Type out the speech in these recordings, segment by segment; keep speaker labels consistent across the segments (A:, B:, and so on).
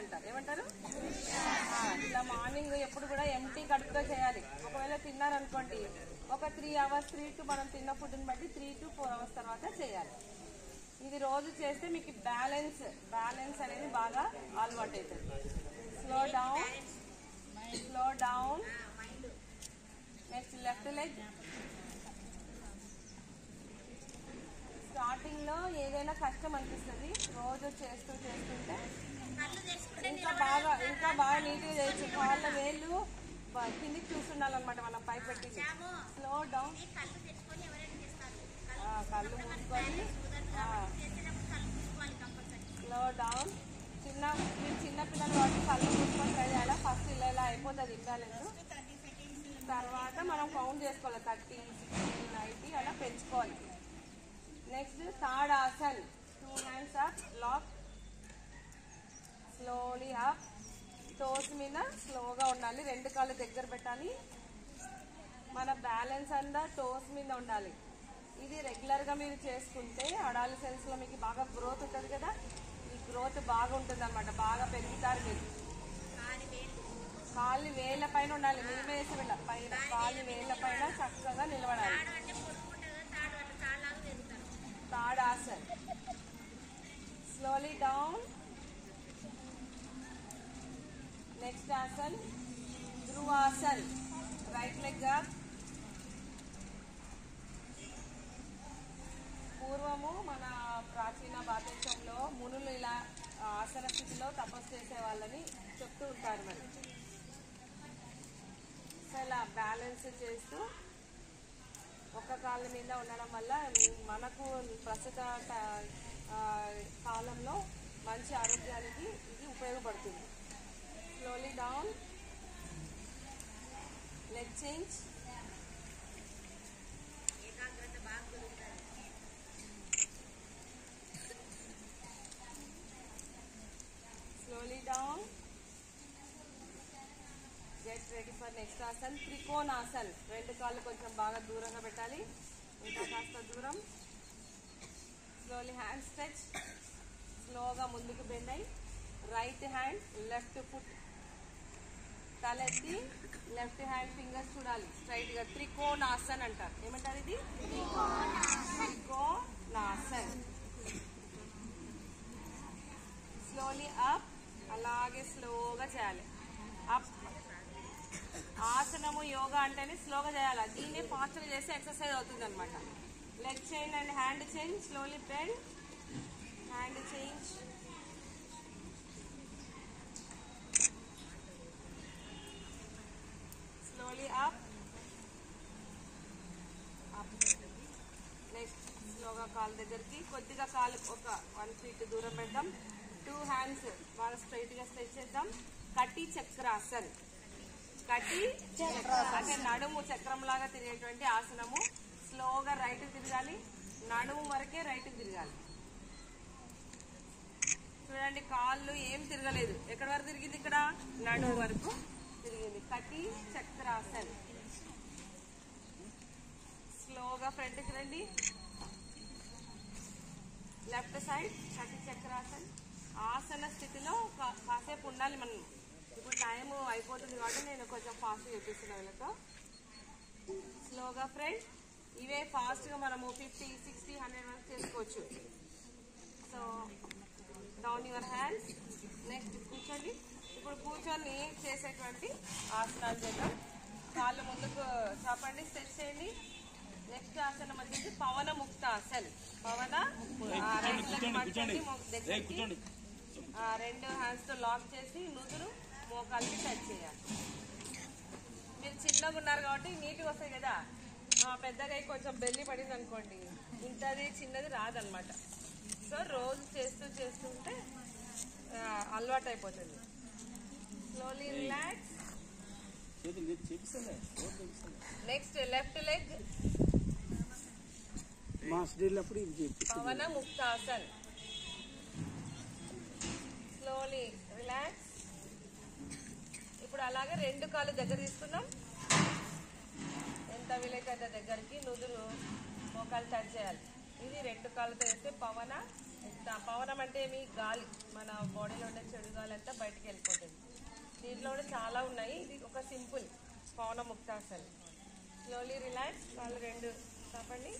A: అంటారు. ఏమంటారు? ఇలా మార్నింగ్ ఎప్పుడు కూడా ఎంటీ కడుపుతో చేయాలి. ఒకవేళ తిన్నారనుకోండి, ఒక 3 hours మనం తిన్న ఫుడ్ని బట్టి 3 to 4 hours తర్వాత చేయాలి. ఇది రోజు చేస్తే మీకు బ్యాలెన్స్ అనేది బాగా అలవాటు అవుతుంది. Slow down. Next left leg. Starting లో ఏదైనా కష్టం అనిపిస్తుంది, రోజు చేస్తుంటే ఇంకా బాగా నీట్గా చేయొచ్చు. కాళ్ళ వేళ్ళు కిందికి చూస్తుండాలన్నమాట, మనం పై పెట్టి. Slow down. కళ్ళు మూసుకొని స్లో డౌన్. మీరు చిన్న పిల్లలు కాబట్టి కళ్ళు మూసుకొని ట్రై చేయాలి. ఫస్ట్ ఇలా అయిపోతుంది ఇంబ్యాలెన్స్. తర్వాత మనం కౌంట్ చేసుకోవాలి, 30, 60, 90 అలా పెంచుకోవాలి. Next third asan. 2 hands up, lock, slowly up. Toes మీద స్లోగా ఉండాలి, 2 కాళ్ళు దగ్గర పెట్టాలి. మన బ్యాలెన్స్ అంతా టోస్ మీద ఉండాలి. ఇది రెగ్యులర్గా మీరు చేసుకుంటే అడాలసెన్స్లో మీకు బాగా గ్రోత్ ఉంటుంది కదా, ఈ గ్రోత్ బాగా ఉంటుంది అనమాట. బాగా పెరుగుతారు మీరు. కాళ్ళు వేళ్ళ పైన ఉండాలి, నిలిమేసి పైన కాళ్ళు వేళ్ళ పైన చక్కగా నిలబడాలి. Third asan. Slowly down. Next asan Dhruvasan. Right leg up. పూర్వము మన ప్రాచీన భారతదేశంలో మునులు ఇలా ఆసన స్థితిలో తపస్సు చేసే వాళ్ళని చెప్తూ ఉంటారు. మరి సో ఇలా బ్యాలెన్స్ చేస్తూ ఒక్క కాళ్ళ మీద ఉండడం వల్ల మనకు ప్రస్తుత కాలంలో మంచి ఆరోగ్యానికి ఇది ఉపయోగపడుతుంది. Slowly down. Leg change. Slowly down. Get ready for next asan Trikonasan. 2 కాళ్ళు కొంచెం బాగా దూరంగా పెట్టాలి, ఇంకా కాస్త దూరం. Slowly hand stretch. స్లోగా ముందుకు బెండ్ అయ్యి రైట్ హ్యాండ్ లెఫ్ట్ ఫుట్ తలెత్తి లెఫ్ట్ హ్యాండ్ ఫింగర్స్ చూడాలి స్ట్రైట్ గా. త్రికోణాసన్ అంటారు. ఏమంటారు ఇది? త్రికోణాసన్. Slowly up. అలాగే స్లోగా చేయాలి. అప్. ఆసనము యోగా అంటేనే స్లోగా చేయాలి. దీన్ని ఫాస్ట్గా చేస్తే ఎక్సర్సైజ్ అవుతుంది అనమాట. Leg change and hand change. Slowly bend. Hand change. Slowly up. Next స్లోగా కాలు దగ్గరికి, కొద్దిగా కాలు ఒక 1 feet దూరం పెడదాం. 2 hands బాగా స్ట్రైట్ గా స్ట్రెచ్ చేద్దాం. కటి చక్రాసన్. అంటే నడుము చక్రం లాగా తిరిగేటువంటి ఆసనము. స్లోగా రైట్ తిరగాలి, నడుము వరకే రైట్ తిరగాలి. చూడండి, కాళ్ళు ఏం తిరగలేదు. ఎక్కడి వరకు తిరిగింది? ఇక్కడ నడుము వరకు తిరిగింది. కటి చక్రాసన్. స్లోగా ఫ్రంట్కి రండి. లెఫ్ట్ సైడ్ కటి చక్రాసన్. ఆసన స్థితిలో కాసేపు ఉండాలి మనం. ఇప్పుడు టైం అయిపోతుంది కాబట్టి నేను కొంచెం ఫాస్ట్ చూపిస్తున్నాను వీళ్ళతో. స్లోగా ఫ్రెండ్. ఇవే ఫాస్ట్గా మనము 50, 60, 100 వరకు చేసుకోవచ్చు. So down your hands. Next కూర్చోండి. ఇప్పుడు కూర్చొని చేసేటువంటి ఆసనాలు చేద్దాం. కాళ్ళు ముందుకు చాపండి, స్ట్రెచ్ చేయండి. నెక్స్ట్ ఆసనం వచ్చేసి పవన ముక్త ఆసన్. దగ్గరికి 2 hands తో లాక్ చేసి నుదురు మోకాళ్ళకి టచ్ చేయాలి. మీరు చిన్నగా ఉన్నారు కాబట్టి నీట్గా వస్తాయి కదా. పెద్దగా కొంచెం బెల్లి పడింది అనుకోండి, ఇంతది చిన్నది రాదనమాట. సో రోజు చేస్తుంటే అలవాటు అయిపోతుంది. Slowly relax. Next left leg పవన ముక్తాసన్. Slowly relax. ఇప్పుడు అలాగే 2 కాళ్ళు దగ్గర తీసుకున్నాం. ఎంత వీలైతే దగ్గరికి నుదురు మోకాలు టచ్ చేయాలి. ఇది 2 కాళ్ళతో వేస్తే పవన పవనం అంటే ఏమి గాలి, మన బాడీలో ఉండే చెడు గాలి అంతా బయటికి వెళ్ళిపోతుంది. దీంట్లో కూడా చాలా ఉన్నాయి. ఇది ఒక సింపుల్ పవన ముక్తాసన్. స్లోలీ రిలాక్స్, కాళ్ళు రెండు కాపండి.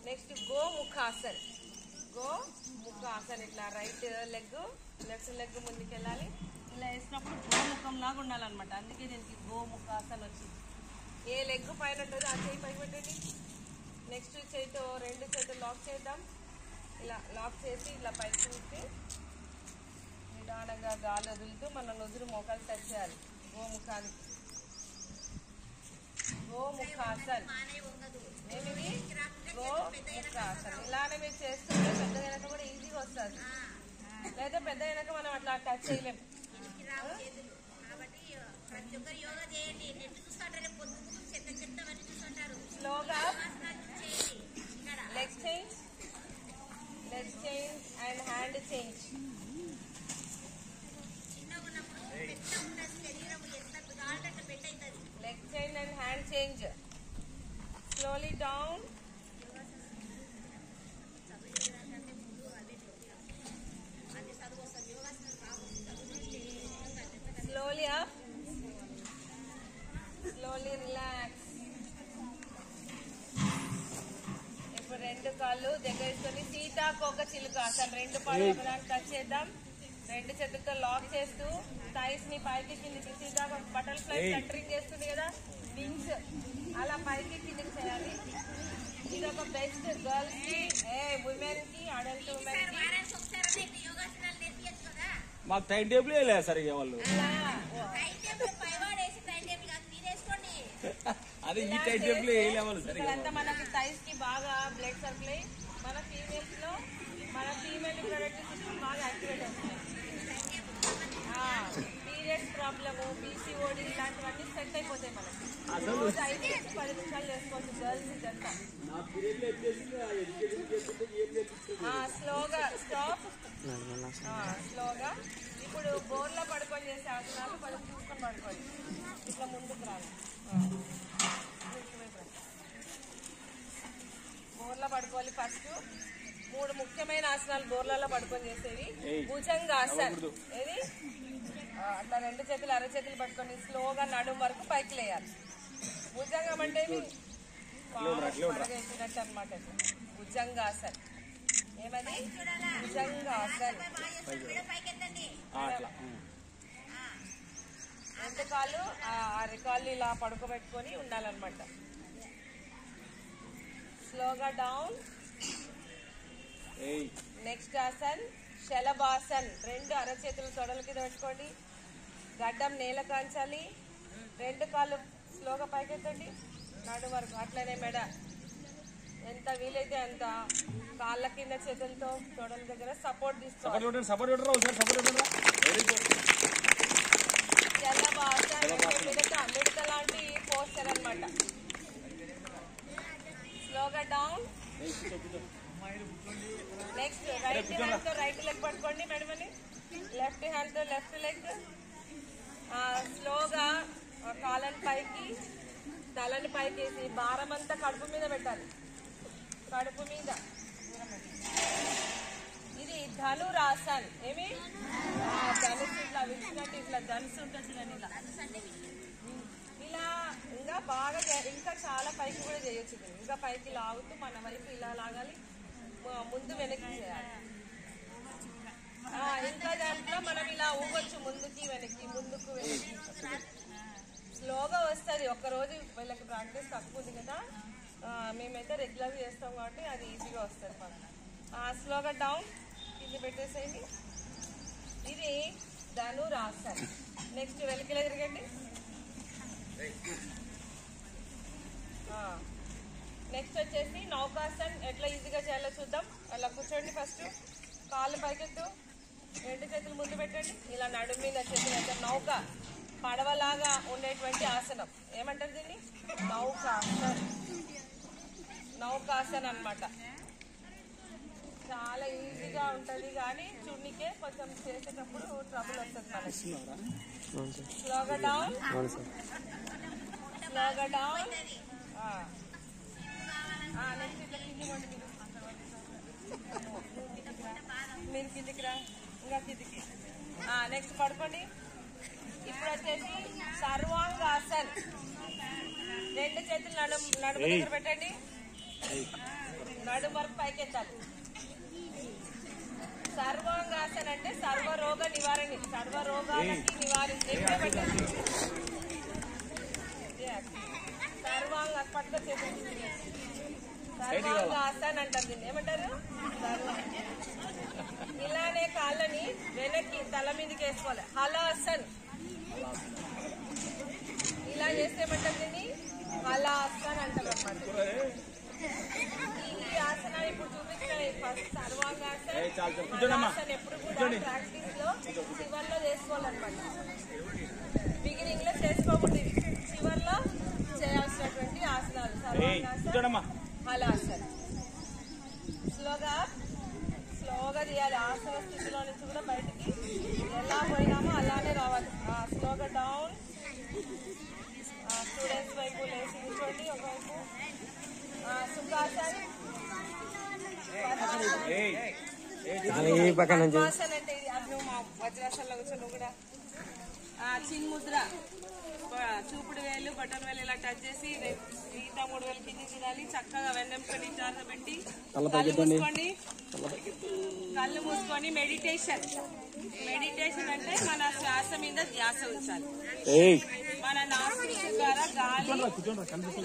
A: నెక్స్ట్ గోముఖాసన్. గోముఖాసన్, ఇట్లా రైట్ లెగ్ లెఫ్ట్ లెగ్ ముందుకెళ్ళాలి. ఇలా వేసినప్పుడు గోముఖం లాగా ఉండాలన్నమాట. అందుకే దీనికి గోముఖాసన్ వచ్చింది. ఏ లెగ్ పైన ఉంటుందో ఆ చేయి పైకి పెట్టండి. నెక్స్ట్ చేయితో రెండు చేతులు లాక్ చేద్దాం. ఇలా లాక్ చేసి ఇట్లా పైకి చూస్తే నిదానంగా గాలి వదులుతూ మన నుదురు మోకాలు టచ్ చేయాలి. గోముఖానికి గోముఖాసన్. ఏమిది గోముఖాసన్. ఇలానే మీరు చేస్తుంటే పెద్ద వెనక కూడా ఈజీగా వస్తుంది. లేదా పెద్ద వెనక మనం అట్లా టచ్ చేయలేము. స్లోగా leg change and hand change. Leg change and hand change. Slowly down. Slowly up. Slowly relax. ఇప్పుడు రెండు కాళ్ళు దగ్గర వేసుకొని సీతాకోక చిలుక. అసలు రెండు కాళ్ళు ఒకదాన్ని టచ్ చేద్దాం. రెండు చేతులతో లాక్ చేస్తూ థైస్ ని పైకి కిందికి, సీతాకోక బటర్ఫ్లై ఫ్లటరింగ్ చేస్తుంది కదా వింగ్స్, అలా పైకి కిందికి చేయాలి. ఇది ఒక బెస్ట్ గర్ల్స్ కి, ఉమెన్ కి, అడల్ట్ ఉమెన్ కి.
B: మాకు టైం టేబుల్ లేదు సార్ ఇక వాళ్ళు. అది ఈ టైం టేబుల్ వేయలేవాలి సార్.
A: ఇదంతా మనకి థైస్ కి బాగా బ్లడ్ సర్క్యులై, మన ఫీమేల్స్ లో మన ఫీమేల్ ప్రొడక్టివ్ సిస్టమ్ బాగా యాక్టివేట్ అవుతుంది. పీరియడ్స్ ప్రాబ్లము, పీసీఓడి ఇలాంటివన్నీ సెట్ అయిపోతాయి మనకి. రోజు 5 నుంచి 10 నిమిషాలు చేసుకోవచ్చు గర్ల్స్ ఇదంతా. స్లోగా స్టాప్. స్లోగా. ఇప్పుడు బోర్లో పడుకొని చేసే ఆసనాలు కొంచెం చూసుకొని పడుకోండి. ఇట్లా ముందుకు రాదు. బోర్లో పడుకోవాలి. ఫస్ట్ 3 ముఖ్యమైన ఆసనాలు బోర్లలో పడుకొని చేసేవి. భుజంగాసన్. ఏది అట్లా 2 చేతులు అరచేతులు పట్టుకొని స్లోగా నడుము వరకు పైకి లేయాలి. భుజంగం అంటే పడగేసినట్టు అనమాట. భుజంగాసన్. ఏమది? భుజంగాసన్. రెండు కాళ్ళు అరికాళ్ళు ఇలా పడుకోబెట్టుకొని ఉండాలన్నమాట. స్లోగా డౌన్. నెక్స్ట్ ఆసన్ శలభాసన్. 2 అరచేతులు తొడల కింద పెట్టుకోండి. గడ్డం నేల కాంచాలి. 2 కాళ్ళు స్లోగా పైకెత్తండి నడు వరకు. అట్లనే మెడ ఎంత వీలైతే అంత కాళ్ళ కింద చేతులతో తొడల దగ్గర సపోర్ట్ తీసుకోవాలి. మిడత లాంటి పోస్టర్ అనమాట. స్లోగా డౌన్. నెక్స్ట్ రైట్ హ్యాండ్ తో రైట్ లెగ్ పట్టుకోండి మెడమని. లెఫ్ట్ హ్యాండ్ తో లెఫ్ట్ లెగ్. స్లోగా కాళ్ళని పైకి, తలని పైకి వేసి భారం అంతా కడుపు మీద పెట్టాలి. కడుపు మీద. ఇది ధనురాసన్. ఏమి ధనుసు ఇట్లా విడిచినట్టు ఇట్లా ధనుసు ఉంటుంది. ఇలా ఇలా ఇంకా బాగా ఇంకా చాలా పైకి కూడా చేయొచ్చు. ఇంకా పైకి లాగుతూ మన వైపు ఇలా లాగాలి. ముందు వెనక్కి చేయాలి. ఇంకా దాంట్లో మనం ఇలా ఊగొచ్చు ముందుకి వెనక్కి, ముందుకు వెనక్కి. స్లోగా వస్తుంది. ఒక్కరోజు వీళ్ళకి ప్రాక్టీస్ తక్కువ ఉంది కదా, మేమైతే రెగ్యులర్గా చేస్తాం కాబట్టి అది ఈజీగా వస్తుంది మనకు. స్లోగా డౌన్ కింద పెట్టేసేయండి. ఇది ధనురాసన్. నెక్స్ట్ వెనక్కి తిరగండి. నెక్స్ట్ వచ్చేసి నౌకాసన్. ఎట్లా ఈజీగా చేయాలో చూద్దాం. అలా కూర్చోండి. ఫస్ట్ కాళ్ళు పైకెత్తు, 2 చేతులు ముందు పెట్టండి. ఇలా నడుము మీద చేతులు అయితే నౌక పడవలాగా ఉండేటువంటి ఆసనం. ఏమంటారు దీన్ని? నౌకాసన్. నౌకాసన్ అనమాట. చాలా ఈజీగా ఉంటుంది కానీ చున్నికే కొంచెం చేసేటప్పుడు ట్రబుల్ వస్తుంది మనకి. స్లోగా డౌన్. స్లోగా డౌన్. నెక్స్ట్ ఇట్లా కింది వండి మీరు కిందికి రా, ఇంకా కిందికి. నెక్స్ట్ పడుకోండి. ఇప్పుడు వచ్చేసి సర్వాంగాసన్. రెండు చేతులు నడుము దగ్గర పెట్టండి. నడుము వరకు పైకెత్తాలి. సర్వాంగాసన్ అంటే సర్వరోగ నివారణ, సర్వరోగాలకి నివారించే. సర్వాంగాసన్ అంటారు దీన్ని. ఏమంటారు? ఇలానే కాళ్ళని వెనక్కి తల మీదకి వేసుకోవాలి. హలాసన్. ఇలా చేస్తే ఏమంటారు దీన్ని? హలాసన్ అంటారు అన్నమాట. ఈ ఆసనాలు ఇప్పుడు చూపించాయి. ఫస్ట్ సర్వాంగాసన్, హలాసన్ ఎప్పుడు కూడా ప్రాక్టీస్ లో చివర్లో చేసుకోవాలన్నమాట. బిగినింగ్ లో చేసుకోకూడదు, చివర్లో చేయాల్సినటువంటి ఆసనాలు. సర్వాంగాసన్, హలాసన్. స్లోగా తీయాలి. ఆసన స్థితిలో నుంచి కూడా బయటికి ఎలా పోయినామో అలానే రావాలి. స్లోగా డౌన్. స్టూడెంట్స్ వైపు లేచి కూర్చోండి. ఒకవైపు సుఖాసన్. పద్మాసన్ అంటే ఇది. అది నువ్వు మా వజ్రాసనలో కూర్చో. నువ్వు కూడా చిన్ముద్ర. చూపుడు వేలు బటన్ వేలు ఇలా టచ్ చేసి మిగతా 3 వేలు కింద చూడాలి. చక్కగా వెన్నెంపని జాగ్రత్త పెట్టి కళ్ళు మూసుకొని మెడిటేషన్. మెడిటేషన్ అంటే మన శ్వాస మీద ధ్యాస ఉంచాలి. మన నాసిక ద్వారా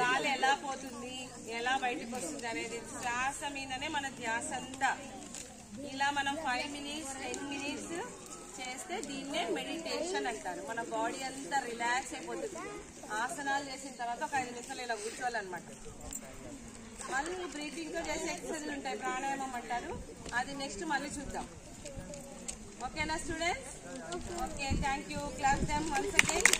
A: గాలి ఎలా పోతుంది, ఎలా బయటకు వస్తుంది అనేది శ్వాస మీదనే మన ధ్యాస అంతా. ఇలా మనం 5 minutes 10 minutes చేస్తే దీన్నే మెడిటేషన్ అంటారు. మన బాడీ అంతా రిలాక్స్ అయిపోతుంది. ఆసనాలు చేసిన తర్వాత ఒక 5 నిమిషాలు ఇలా కూర్చోవాలన్నమాట. మళ్ళీ బ్రీతింగ్ తో చేసే ఎక్సర్సైజ్ ఉంటాయి, ప్రాణాయామం అంటారు. అది నెక్స్ట్ మళ్ళీ చూద్దాం. ఓకేనా students? Okay, thank you. Class them once again.